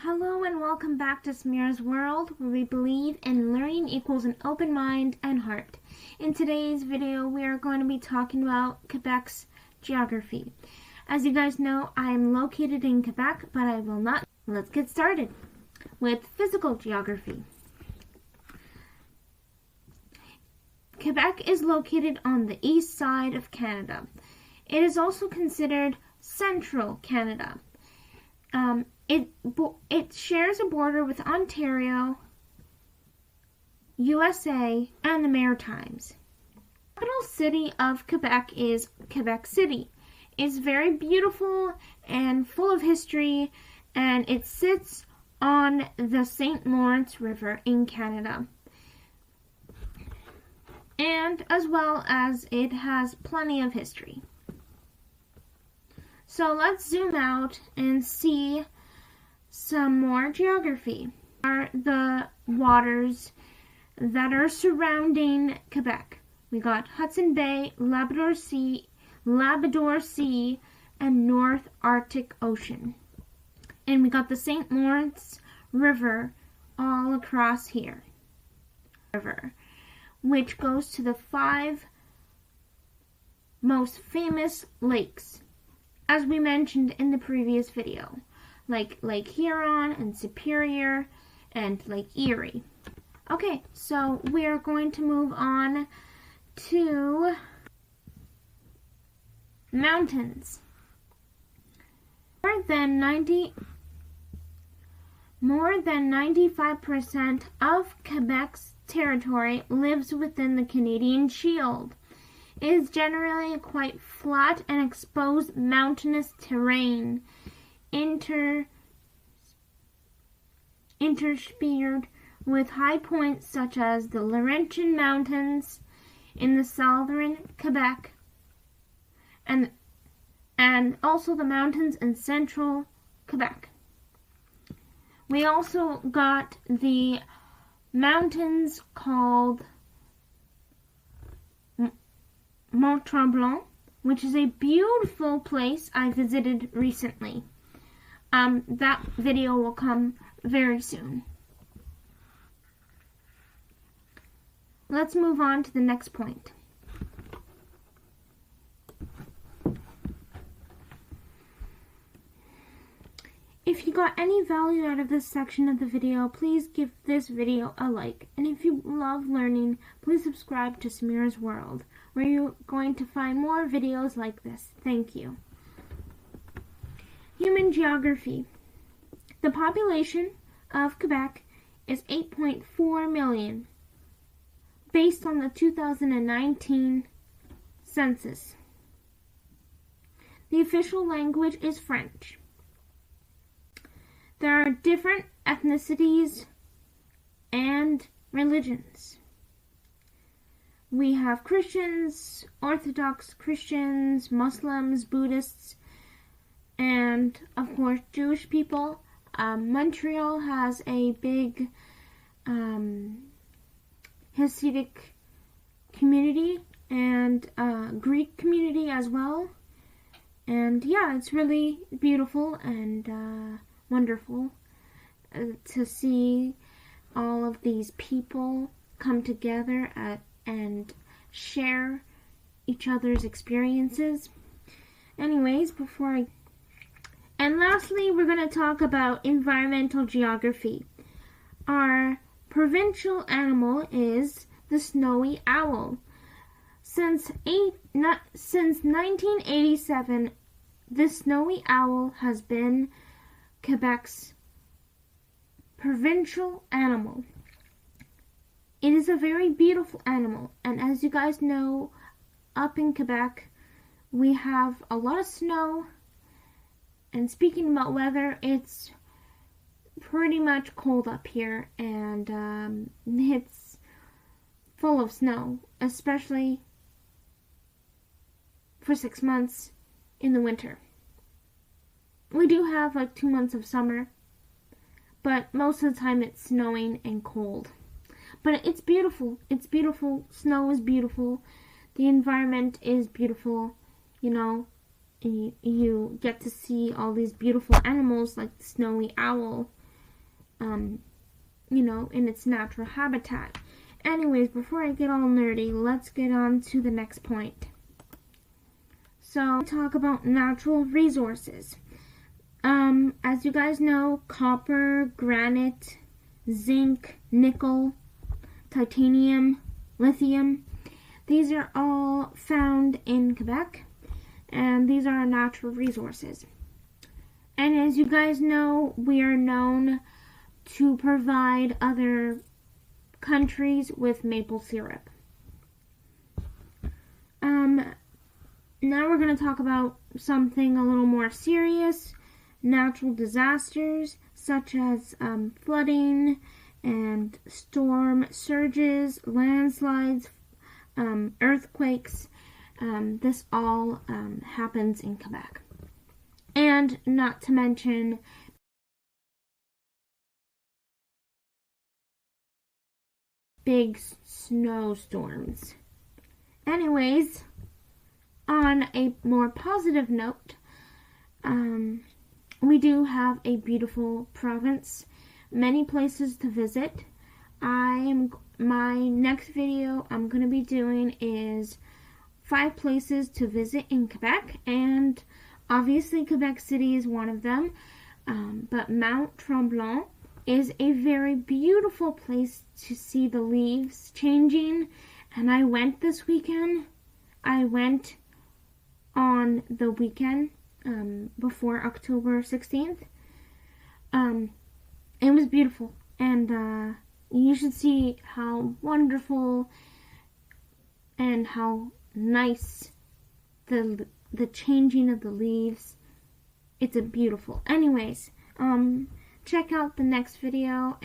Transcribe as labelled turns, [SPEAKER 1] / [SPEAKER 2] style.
[SPEAKER 1] Hello and welcome back to Samira's World, where we believe in learning equals an open mind and heart. In today's video, we are going to be talking about Quebec's geography. As you guys know, I am located in Quebec, but I will not. Let's get started with physical geography. Quebec is located on the east side of Canada. It is also considered Central Canada. It shares a border with Ontario, USA, and the Maritimes. The capital city of Quebec is Quebec City. It's very beautiful and full of history, and it sits on the St. Lawrence River in Canada. And as well as it has plenty of history. So let's zoom out and see some more geography. Are the waters that are surrounding Quebec. We got Hudson Bay, Labrador Sea, and North Arctic Ocean. And we got the St. Lawrence River all across here. River, which goes to the 5 most famous lakes, as we mentioned in the previous video, like Lake Huron and Superior and Lake Erie. Okay, so we are going to move on to mountains. More than 95% of Quebec's territory lives within the Canadian Shield. It is generally quite flat and exposed mountainous terrain, interspersed with high points such as the Laurentian Mountains in the southern Quebec, and also the mountains in central Quebec. We also got the mountains called Mont Tremblant, which is a beautiful place I visited recently. That video will come very soon. Let's move on to the next point. If you got any value out of this section of the video, please give this video a like. And if you love learning, please subscribe to Samira's World, where you're going to find more videos like this. Thank you. Human geography. The population of Quebec is 8.4 million, based on the 2019 census. The official language is French. There are different ethnicities and religions. We have Christians, Orthodox Christians, Muslims, Buddhists, and of course Jewish people. Montreal has a big Hasidic community and Greek community as well. And yeah, it's really beautiful and wonderful to see all of these people come together and share each other's experiences. Anyways, and lastly, we're going to talk about environmental geography. Our provincial animal is the snowy owl. Since 1987, the snowy owl has been Quebec's provincial animal. It is a very beautiful animal, and as you guys know, up in Quebec, we have a lot of snow. And speaking about weather, it's pretty much cold up here, and it's full of snow, especially for 6 months in the winter. We do have like 2 months of summer, but most of the time it's snowing and cold. But it's beautiful. It's beautiful. Snow is beautiful. The environment is beautiful, you know. And you get to see all these beautiful animals like the snowy owl you know, in its natural habitat. Anyways, before I get all nerdy, let's get on to the next point. So, talk about natural resources. As you guys know, copper, granite, zinc, nickel, titanium, lithium, these are all found in Quebec, and these are our natural resources. And as you guys know, we are known to provide other countries with maple syrup. Now we're going to talk about something a little more serious, natural disasters such as flooding and storm surges, landslides, earthquakes. This all happens in Quebec. And not to mention big snowstorms. Anyways, on a more positive note, we do have a beautiful province, many places to visit. My next video I'm going to be doing is 5 places to visit in Quebec, and obviously Quebec City is one of them, but Mount Tremblant is a very beautiful place to see the leaves changing, and I went this weekend. I went on the weekend before October 16th. It was beautiful, and you should see how wonderful and how nice the changing of the leaves. It's a beautiful. Anyways, check out the next video.